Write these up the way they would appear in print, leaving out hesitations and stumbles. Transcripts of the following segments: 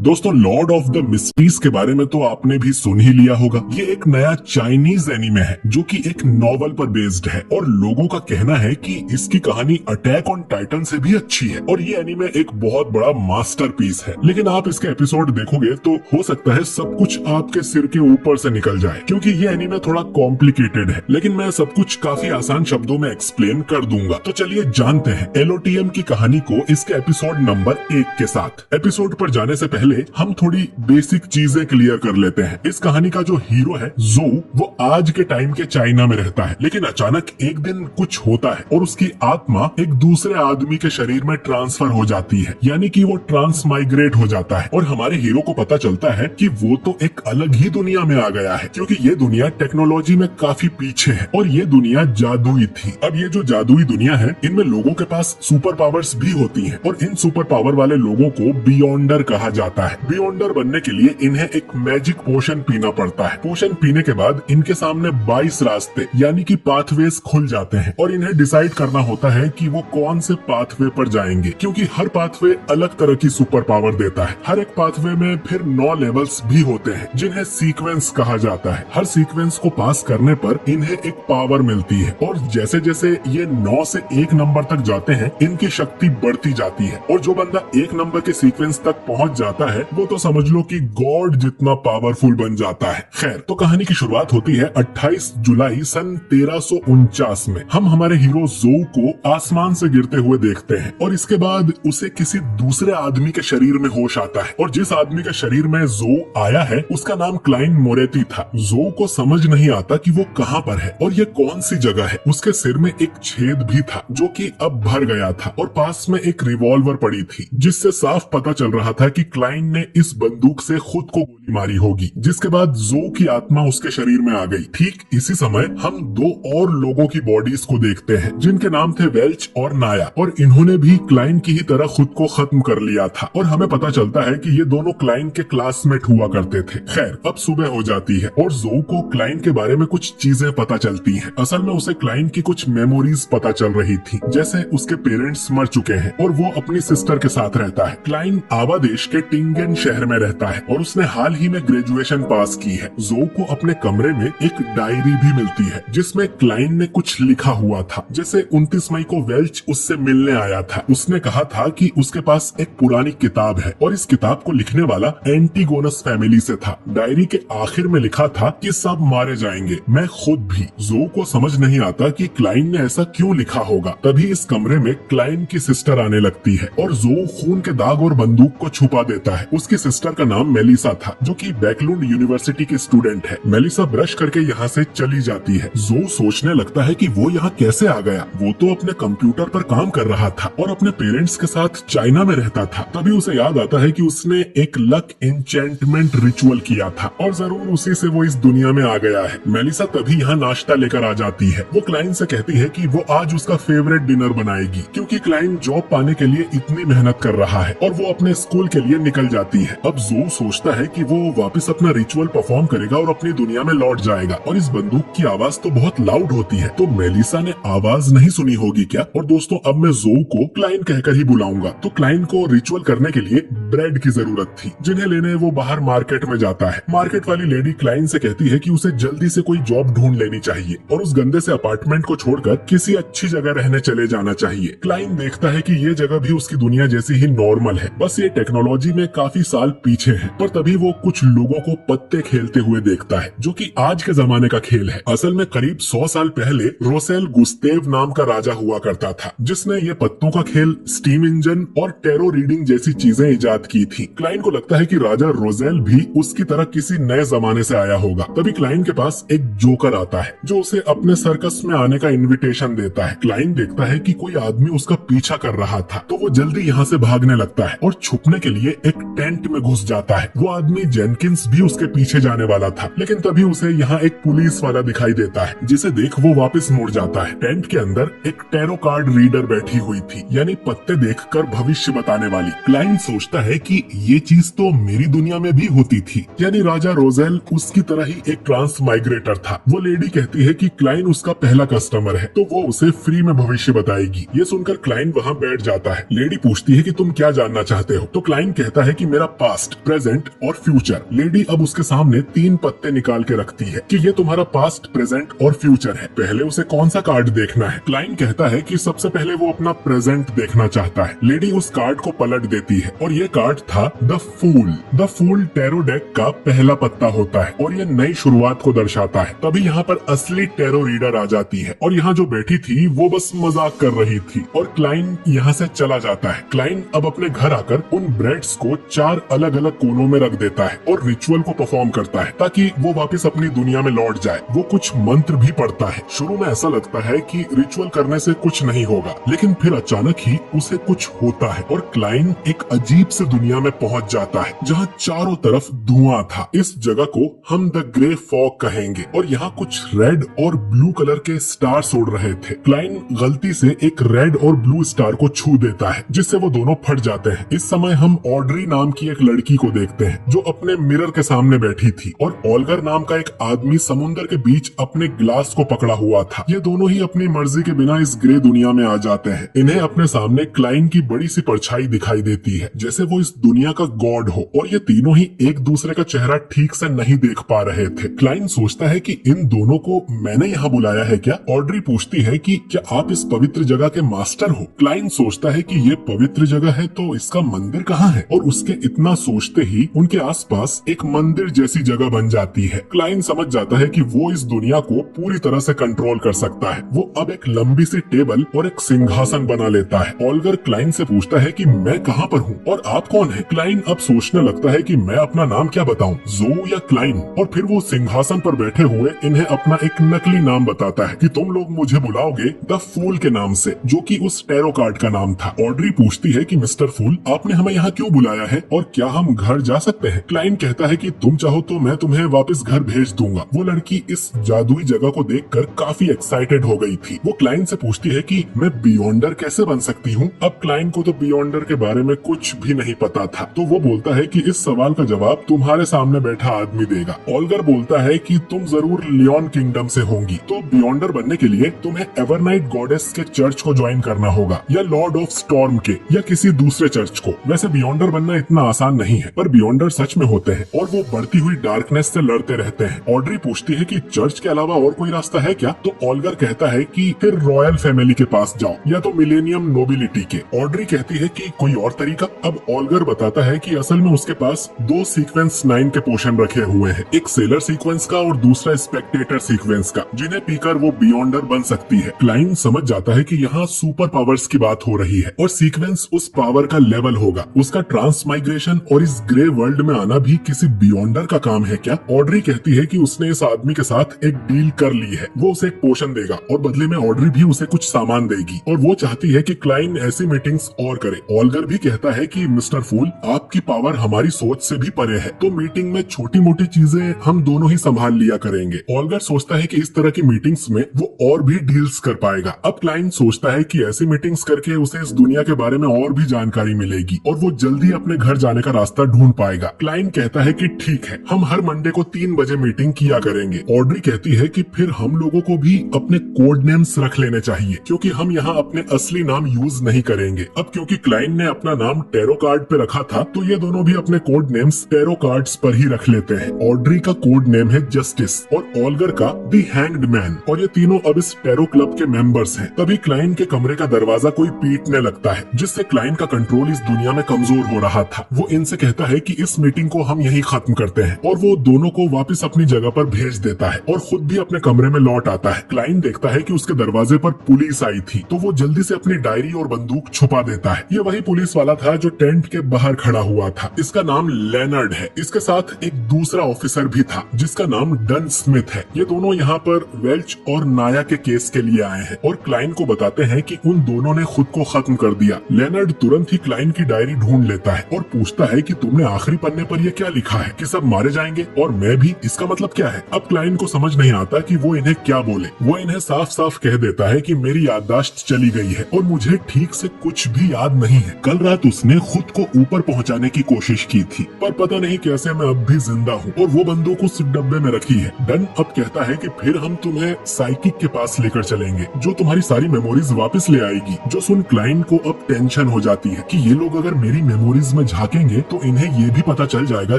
दोस्तों, Lord of the mysteries के बारे में तो आपने भी सुन ही लिया होगा। ये एक नया चाइनीज एनीमे है जो कि एक नॉवल पर बेस्ड है और लोगों का कहना है कि इसकी कहानी अटैक ऑन टाइटन से भी अच्छी है और ये एनीमे एक बहुत बड़ा मास्टरपीस है। लेकिन आप इसके एपिसोड देखोगे तो हो सकता है सब कुछ आपके सिर के ऊपर से निकल जाए, क्योंकि ये एनीमे थोड़ा कॉम्प्लिकेटेड है। लेकिन मैं सब कुछ काफी आसान शब्दों में एक्सप्लेन कर दूंगा। तो चलिए जानते हैं एलओटीएम की कहानी को इसके एपिसोड नंबर 1 के साथ। एपिसोड पर जाने से पहले हम थोड़ी बेसिक चीजें क्लियर कर लेते हैं। इस कहानी का जो हीरो है जो, वो आज के टाइम के चाइना में रहता है, लेकिन अचानक एक दिन कुछ होता है और उसकी आत्मा एक दूसरे आदमी के शरीर में ट्रांसफर हो जाती है, यानी कि वो ट्रांसमाइग्रेट हो जाता है। और हमारे हीरो को पता चलता है कि वो तो एक अलग ही दुनिया में आ गया है, क्योंकि ये दुनिया टेक्नोलॉजी में काफी पीछे है और ये दुनिया जादुई थी। अब ये जो जादुई दुनिया है, इनमें लोगों के पास सुपर पावर्स भी होती हैं और इन सुपर पावर वाले लोगों को बियॉन्डर कहा जाता है। बियॉन्डर बनने के लिए इन्हें एक मैजिक पोशन पीना पड़ता है। पोशन पीने के बाद इनके सामने 22 रास्ते यानी कि पाथवेज खुल जाते हैं और इन्हें डिसाइड करना होता है कि वो कौन से पाथवे पर जाएंगे, क्योंकि हर पाथवे अलग तरह की सुपर पावर देता है। हर एक पाथवे में फिर 9 लेवल्स भी होते हैं जिन्हें सीक्वेंस कहा जाता है। हर सीक्वेंस को पास करने पर इन्हें एक पावर मिलती है और जैसे जैसे ये 9 से 1 नंबर तक जाते हैं, इनकी शक्ति बढ़ती जाती है और जो बंदा 1 नंबर के सीक्वेंस तक पहुंच जाता है वो तो समझ लो कि गॉड जितना पावरफुल बन जाता है। खैर, तो कहानी की शुरुआत होती है 28 जुलाई सन 1349 में। हम हमारे हीरो जोउ को आसमान से गिरते हुए देखते हैं और इसके बाद उसे किसी दूसरे आदमी के शरीर में होश आता है और जिस आदमी के शरीर में जोउ आया है उसका नाम क्लाइन मोरेती था। जोउ को समझ नहीं आता कि वो कहाँ पर है और ये कौन सी जगह है। उसके सिर में एक छेद भी था जो कि अब भर गया था और पास में एक रिवॉल्वर पड़ी थी, जिससे साफ पता चल रहा था कि क्लाइन ने इस बंदूक से खुद को गोली मारी होगी। जिसके बाद जोउ की आत्मा उसके शरीर में आ गई। ठीक इसी समय हम 2 और लोगों की बॉडीज को देखते हैं जिनके नाम थे वेल्च और नाया, और इन्होंने भी क्लाइन की ही तरह खुद को खत्म कर लिया था और हमें पता चलता है कि ये दोनों क्लाइन के क्लासमेट हुआ करते थे। खैर, अब सुबह हो जाती है और जोउ को क्लाइन के बारे में कुछ चीजें पता चलती हैं। असल में उसे क्लाइन की कुछ मेमोरीज पता चल रही थी, जैसे उसके पेरेंट्स मर चुके हैं और वो अपनी सिस्टर के साथ रहता है। क्लाइन आवा देश के टिंगेन शहर में रहता है और उसने हाल ही में ग्रेजुएशन पास की है। जोउ को अपने कमरे में एक डायरी भी मिलती है जिसमें क्लाइन ने कुछ लिखा हुआ था। जैसे 29 मई को वेल्च उससे मिलने आया था। उसने कहा था कि उसके पास एक पुरानी किताब है और इस किताब को लिखने वाला एंटीगोनस फैमिली से था। डायरी के आखिर में लिखा था कि सब मारे जाएंगे, मैं खुद भी। जोउ को समझ नहीं आता कि क्लाइन ने ऐसा क्यों लिखा होगा। तभी इस कमरे में क्लाइन की सिस्टर आने लगती है और जोउ खून के दाग और बंदूक को छुपा देता है। उसकी सिस्टर का नाम मेलिसा था जो कि बैकलुंड यूनिवर्सिटी की स्टूडेंट है। मेलिसा ब्रश करके यहाँ से चली जाती है। जोउ सोचने लगता है कि वो यहाँ कैसे आ गया। वो तो अपने कंप्यूटर पर काम कर रहा था और अपने पेरेंट्स के साथ चाइना में रहता था। तभी उसे याद आता है कि उसने एक लक एन्चेंटमेंट रिचुअल किया था और जरूर उसी से वो इस दुनिया में आ गया है। मेलिसा तभी यहाँ नाश्ता लेकर आ जाती है। वो क्लाइन से कहती है कि वो आज उसका फेवरेट डिनर बनाएगी, क्योंकि क्लाइन जॉब पाने के लिए इतनी मेहनत कर रहा है और वो अपने स्कूल के लिए निकल जाती है। अब जोउ सोचता है कि वो वापस अपना रिचुअल परफॉर्म करेगा और अपनी दुनिया में लौट जाएगा। और इस बंदूक की आवाज तो बहुत लाउड होती है, तो मेलिसा ने आवाज नहीं सुनी होगी क्या। और दोस्तों, अब मैं जोउ को क्लाइन कहकर ही बुलाऊंगा। तो क्लाइन को रिचुअल करने के लिए ब्रेड की जरूरत थी, जिन्हें लेने वो बाहर मार्केट में जाता है। मार्केट वाली लेडी क्लाइन से कहती है कि उसे जल्दी से कोई जॉब ढूंढ लेनी चाहिए और उस गंदे से अपार्टमेंट को छोड़कर किसी अच्छी जगह रहने चले जाना चाहिए। क्लाइन देखता है कि ये जगह भी उसकी दुनिया जैसी ही नॉर्मल है, बस ये टेक्नोलॉजी में काफी साल पीछे है। पर तभी वो कुछ लोगों को पत्ते खेलते हुए देखता है, जो कि आज के जमाने का खेल है। असल में करीब 100 साल पहले रोसेल गुस्तेव नाम का राजा हुआ करता था, जिसने ये पत्तों का खेल, स्टीम इंजन और टेरो रीडिंग जैसी चीजें इजाद की थी। क्लाइन को लगता है कि राजा रोसेल भी उसकी तरह किसी नए जमाने से आया होगा। तभी क्लाइन के पास एक जोकर आता है जो उसे अपने सर्कस में आने का इन्विटेशन देता है। क्लाइन देखता है कि कोई आदमी उसका पीछा कर रहा था, तो वो जल्दी यहाँ से भागने लगता है और छुपने के लिए एक टेंट में घुस जाता है। वो आदमी जेनकिंस भी उसके पीछे जाने वाला था, लेकिन तभी उसे यहाँ एक पुलिस वाला दिखाई देता है, जिसे देख वो वापस मुड़ जाता है। टेंट के अंदर एक टैरो कार्ड रीडर बैठी हुई थी, यानी पत्ते देखकर भविष्य बताने वाली। क्लाइन सोचता है कि ये चीज तो मेरी दुनिया में भी होती थी, यानी राजा रोजेल उसकी तरह ही एक ट्रांस माइग्रेटर था। वो लेडी कहती है कि क्लाइन उसका पहला कस्टमर है, तो वो उसे फ्री में भविष्य बताएगी। ये सुनकर क्लाइन वहाँ बैठ जाता है। लेडी पूछती है कि तुम क्या जानना चाहते हो, तो क्लाइन कहता है कि मेरा पास्ट, प्रेजेंट और फ्यूचर। लेडी अब उसके सामने 3 पत्ते निकाल के रखती है कि ये तुम्हारा पास्ट, प्रेजेंट और फ्यूचर है, पहले उसे कौन सा कार्ड देखना है। क्लाइंट कहता है कि सबसे पहले वो अपना प्रेजेंट देखना चाहता है। लेडी उस कार्ड को पलट देती है और ये कार्ड था the fool. The fool tarot deck का पहला पत्ता होता है और ये नई शुरुआत को दर्शाता है। तभी यहाँ पर असली टैरो रीडर आ जाती है और यहाँ जो बैठी थी वो बस मजाक कर रही थी और क्लाइंट यहाँ से चला जाता है। क्लाइंट अब अपने घर आकर उन ब्रेड्स को 4 अलग अलग कोनों में रख देता है और रिचुअल को परफॉर्म करता है ताकि वो वापस अपनी दुनिया में लौट जाए। वो कुछ मंत्र भी पढ़ता है। शुरू में ऐसा लगता है कि रिचुअल करने से कुछ नहीं होगा, लेकिन फिर अचानक ही उसे कुछ होता है और क्लाइंट एक अजीब से दुनिया में पहुंच जाता है जहाँ चारों तरफ धुआं था। इस जगह को हम द ग्रे फॉग कहेंगे और यहाँ कुछ रेड और ब्लू कलर के स्टार्स उड़ रहे थे। क्लाइंट गलती से एक रेड और ब्लू स्टार को छू देता है जिससे वो दोनों फट जाते हैं। इस समय हम ऑड्री नाम की एक लड़की को देखते हैं जो अपने मिरर के सामने बैठी थी और ऑल्गर नाम का एक आदमी समुद्र के बीच अपने ग्लास को पकड़ा हुआ था। ये दोनों ही अपनी मर्जी के बिना इस ग्रे दुनिया में आ जाते हैं। इन्हें अपने सामने क्लाइंट की बड़ी सी परछाई दिखाई देती है जैसे वो इस दुनिया का गॉड हो और ये तीनों ही एक दूसरे का चेहरा ठीक से नहीं देख पा रहे थे। क्लाइंट सोचता है कि इन दोनों को मैंने यहाँ बुलाया है क्या? ऑड्री पूछती है कि क्या आप इस पवित्र जगह के मास्टर हो? क्लाइंट सोचता है कि ये पवित्र जगह है तो इसका मंदिर कहाँ है? और उसके इतना सोचते ही उनके आसपास एक मंदिर जैसी जगह बन जाती है। क्लाइंट समझ जाता है कि वो इस दुनिया को पूरी तरह से कंट्रोल कर सकता है। वो अब एक लंबी सी टेबल और एक सिंहासन बना लेता है। ऑल्गर क्लाइंट से पूछता है कि मैं कहाँ पर हूँ और आप कौन है? क्लाइंट अब सोचने लगता है कि मैं अपना नाम क्या बताऊं, जो या क्लाइंट। और फिर वो सिंहासन पर बैठे हुए इन्हें अपना एक नकली नाम बताता है कि तुम लोग मुझे बुलाओगे द फूल के नाम से, जो कि उस टैरो कार्ड का नाम था। ऑड्री पूछती है कि मिस्टर फूल, आपने हमें यहाँ क्यों बुलाया है और क्या हम घर जा सकते हैं? क्लाइंट कहता है कि तुम चाहो तो मैं तुम्हें वापस घर भेज दूंगा। वो लड़की इस जादुई जगह को देखकर काफी एक्साइटेड हो गई थी। वो क्लाइंट से पूछती है कि मैं बियॉन्डर कैसे बन सकती हूँ? अब क्लाइंट को तो बियॉन्डर के बारे में कुछ भी नहीं पता था, तो वो बोलता है कि इस सवाल का जवाब तुम्हारे सामने बैठा आदमी देगा। ऑल्गर बोलता है कि तुम जरूर लियोन किंगडम से होंगी, तो बियॉन्डर बनने के लिए तुम्हें एवरनाइट गॉडेस के चर्च को ज्वाइन करना होगा या लॉर्ड ऑफ स्टॉर्म के या किसी दूसरे चर्च को। वैसे बियॉन्डर बनना इतना आसान नहीं है, पर बियॉन्डर सच में होते हैं और वो बढ़ती हुई डार्कनेस से लड़ते रहते हैं। ऑड्री पूछती है कि चर्च के अलावा और कोई रास्ता है क्या? तो ऑल्गर कहता है कि फिर रॉयल फैमिली के पास जाओ या तो मिलेनियम नोबिलिटी के। ऑड्री कहती है कि कोई और तरीका? अब ऑल्गर बताता है कि असल में उसके पास 2 सीक्वेंस 9 के पोशन रखे हुए हैं, एक सेलर सीक्वेंस का और दूसरा स्पेक्टेटर सीक्वेंस का, जिन्हें पीकर वो बियॉन्डर बन सकती है। क्लाइंट समझ जाता है कि यहाँ सुपर पावर्स की बात हो रही है और सीक्वेंस उस पावर का लेवल होगा। उसका ट्रांसमाइग्रेशन और इस ग्रे वर्ल्ड में आना भी किसी बियॉन्डर का काम है क्या? ऑड्री कहती है कि उसने इस आदमी के साथ एक डील कर ली है, वो उसे एक पोशन देगा और बदले में ऑड्री भी उसे कुछ सामान देगी और वो चाहती है कि क्लाइंट ऐसी मीटिंग्स और करे। ऑल्गर भी कहता है कि मिस्टर फूल, आपकी पावर हमारी सोच से भी परे है, तो मीटिंग में छोटी मोटी चीजें हम दोनों ही संभाल लिया करेंगे। ऑल्गर सोचता है कि इस तरह की मीटिंग्स में वो और भी डील्स कर पाएगा। अब क्लाइंट सोचता है कि ऐसी मीटिंग्स करके उसे इस दुनिया के बारे में और भी जानकारी मिलेगी और वो जल्दी अपने घर जाने का रास्ता ढूंढ पाएगा। क्लाइंट कहता है कि ठीक है, हम हर मंडे को 3 बजे मीटिंग किया करेंगे। ऑड्री कहती है कि फिर हम लोगों को भी अपने कोड नेम्स रख लेने चाहिए क्योंकि हम यहाँ अपने असली नाम यूज नहीं करेंगे। अब क्योंकि क्लाइंट ने अपना नाम टैरो कार्ड पे रखा था, तो ये दोनों भी अपने कोड नेम्स टैरो कार्ड्स पर ही रख लेते हैं। ऑड्री का कोड नेम है जस्टिस और ऑल्गर का द हैंग्ड मैन और ये तीनों अब इस टैरो क्लब के मेंबर्स हैं। तभी क्लाइंट के कमरे का दरवाजा कोई पीटने लगता है जिससे क्लाइंट का कंट्रोल इस दुनिया में कमजोर हो रहा था। वो इनसे कहता है कि इस मीटिंग को हम यहीं खत्म करते हैं और वो दोनों को वापस अपनी जगह पर भेज देता है और खुद भी अपने कमरे में लौट आता है। क्लाइंट देखता है कि उसके दरवाजे पर पुलिस आई थी, तो वो जल्दी से अपनी डायरी और बंदूक छुपा देता है। ये वही पुलिस वाला था जो टेंट के बाहर खड़ा हुआ था। इसका नाम लेनर्ड है। इसके साथ एक दूसरा ऑफिसर भी था जिसका नाम डन स्मिथ है। ये दोनों यहाँ पर वेल्च और नाया के केस के लिए आए हैं और क्लाइंट को बताते हैं कि उन दोनों ने खुद को खत्म कर दिया। लेनर्ड तुरंत ही क्लाइंट की डायरी ढूंढ लेता है और पूछता है कि तुमने आखिरी पन्ने पर ये क्या लिखा है कि सब मारे जाएंगे और मैं भी, इसका मतलब क्या है? अब क्लाइंट को समझ नहीं आता कि वो इन्हें क्या बोले। वो इन्हें साफ साफ कह देता है कि मेरी याददाश्त चली गई है और मुझे ठीक से कुछ भी याद नहीं है। कल रात उसने खुद को ऊपर पहुंचाने की कोशिश की थी, पर पता नहीं कैसे मैं अब भी जिंदा हूँ और वो बंदूक उस डब्बे में रखी है। डन अब कहता है कि फिर हम तुम्हें साइकिक के पास लेकर चलेंगे जो तुम्हारी सारी मेमोरीज वापस ले आएगी। जो सुन क्लाइंट को अब टेंशन हो जाती है कि ये लोग अगर मेरी मेमोरीज में झांकेंगे तो इन्हें ये भी पता चल जाएगा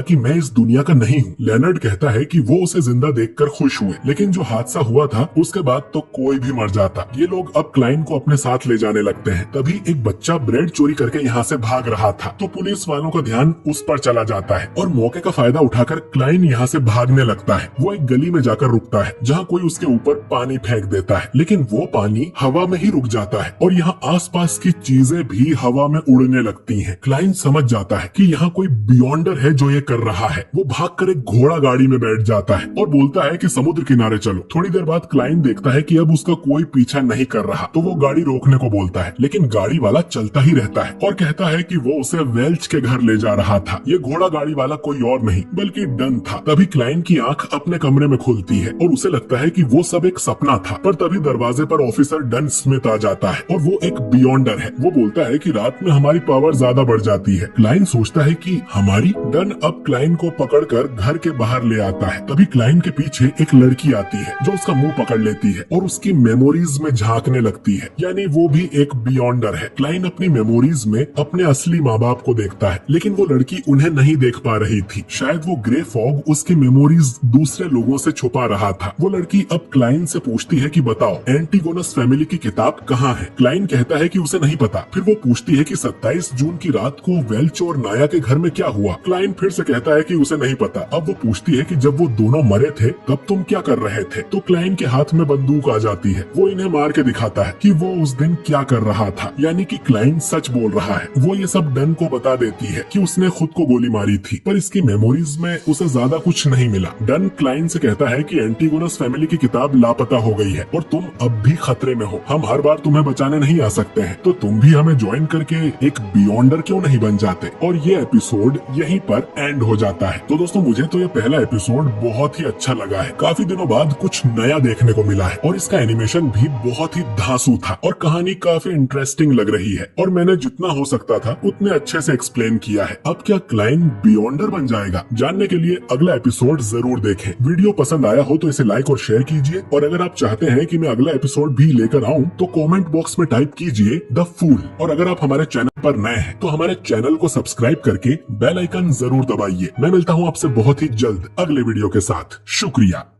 कि मैं इस दुनिया का नहीं हूँ। लेनर्ड कहता है कि वो उसे जिंदा देखकर खुश हुए, लेकिन जो हादसा हुआ था उसके बाद तो कोई भी मर जाता। ये लोग अब क्लाइन को अपने साथ ले जाने लगते हैं। तभी एक बच्चा ब्रेड चोरी करके यहाँ से भाग रहा था, तो पुलिस वालों का ध्यान उस पर चला जाता है और मौके का फायदा उठाकर क्लाइन यहाँ से भागने लगता है। वो एक गली में जाकर रुकता है जहाँ कोई उसके ऊपर पानी फेंक देता है, लेकिन वो पानी हवा में ही रुक जाता है और यहाँ आसपास की चीजें भी हवा में उड़ने लगती हैं। क्लाइन समझ जाता है कि यहाँ कोई बियॉन्डर है जो ये कर रहा है। वो भागकर एक घोड़ा गाड़ी में बैठ जाता है और बोलता है कि समुद्र किनारे चलो। थोड़ी देर बाद क्लाइन देखता है कि अब उसका कोई पीछा नहीं कर रहा, तो वो गाड़ी रोकने को बोलता है, लेकिन गाड़ी वाला चलता ही रहता है और कहता है कि वो उसे वेल्च के घर ले जा रहा था। ये घोड़ा गाड़ी वाला कोई और नहीं बल्कि डन था। तभी क्लाइन की आंख अपने कमरे में खुलती है और उसे लगता है कि वो सब एक सपना था, पर तभी दरवाजे पर ऑफिसर डन स्मिथ आ जाता है और वो एक बियॉन्डर है। वो बोलता है कि रात में हमारी पावर ज्यादा बढ़ जाती है। क्लाइन सोचता है कि हमारी। डन अब क्लाइन को पकड़कर घर के बाहर ले आता है। तभी क्लाइन के पीछे एक लड़की आती है जो उसका मुंह पकड़ लेती है और उसकी मेमोरीज में झांकने लगती है, यानी वो भी एक बियॉन्डर है। क्लाइन अपनी मेमोरीज में अपने असली माँ बाप को देखता है, लेकिन वो लड़की उन्हें नहीं देख पा रही थी। शायद वो ग्रे फॉग उसकी मेमोरीज दूसरे लोगों से छुपा रहा था। वो लड़की अब क्लाइन से पूछती है कि बताओ एंटीगोनस फैमिली की किताब कहाँ है। क्लाइन कहता है कि उसे नहीं पता। फिर वो पूछती है कि 27 जून की रात को वेल्च और नाया के घर में क्या हुआ। क्लाइन फिर से कहता है कि उसे नहीं पता। अब वो पूछती है कि जब वो दोनों मरे थे तब तुम क्या कर रहे थे। तो क्लाइन के हाथ में बंदूक आ जाती है। वो इन्हें मार के दिखाता है कि वो उस दिन क्या कर रहा था, यानी कि क्लाइन सच बोल रहा है। वो ये सब डन को बता देती है कि उसने खुद को गोली मारी थी, पर इसकी मेमोरीज में उसे ज्यादा कुछ नहीं मिला। डन क्लाइन से कहता है कि एंटीगोनस फैमिली की किताब लापता हो गई है और तुम अब भी खतरे में हो। हम हर बार तुम्हें बचाने नहीं आ सकते हैं, तो तुम भी हमें ज्वाइन करके एक बियॉन्डर क्यों नहीं बन जाते। और ये एपिसोड यहीं पर एंड हो जाता है। तो दोस्तों मुझे तो ये पहला एपिसोड बहुत ही अच्छा लगा है। काफी दिनों बाद कुछ नया देखने को मिला है और इसका एनिमेशन भी बहुत ही धांसू था और कहानी काफी इंटरेस्टिंग लग रही है और मैंने जितना हो सकता था उतने अच्छे से एक्सप्लेन किया है। अब क्या क्लाइन बियॉन्डर बन जाएगा? जानने के लिए अगला एपिसोड जरूर देखें। वीडियो पसंद आया हो तो इसे लाइक और शेयर कीजिए और अगर आप चाहते हैं कि मैं अगला एपिसोड भी लेकर आऊं तो कमेंट बॉक्स में टाइप कीजिए द फूल। और अगर आप हमारे चैनल पर नए हैं तो हमारे चैनल को सब्सक्राइब करके बेल आइकन जरूर दबाइए। मैं मिलता हूं आपसे बहुत ही जल्द अगले वीडियो के साथ। शुक्रिया।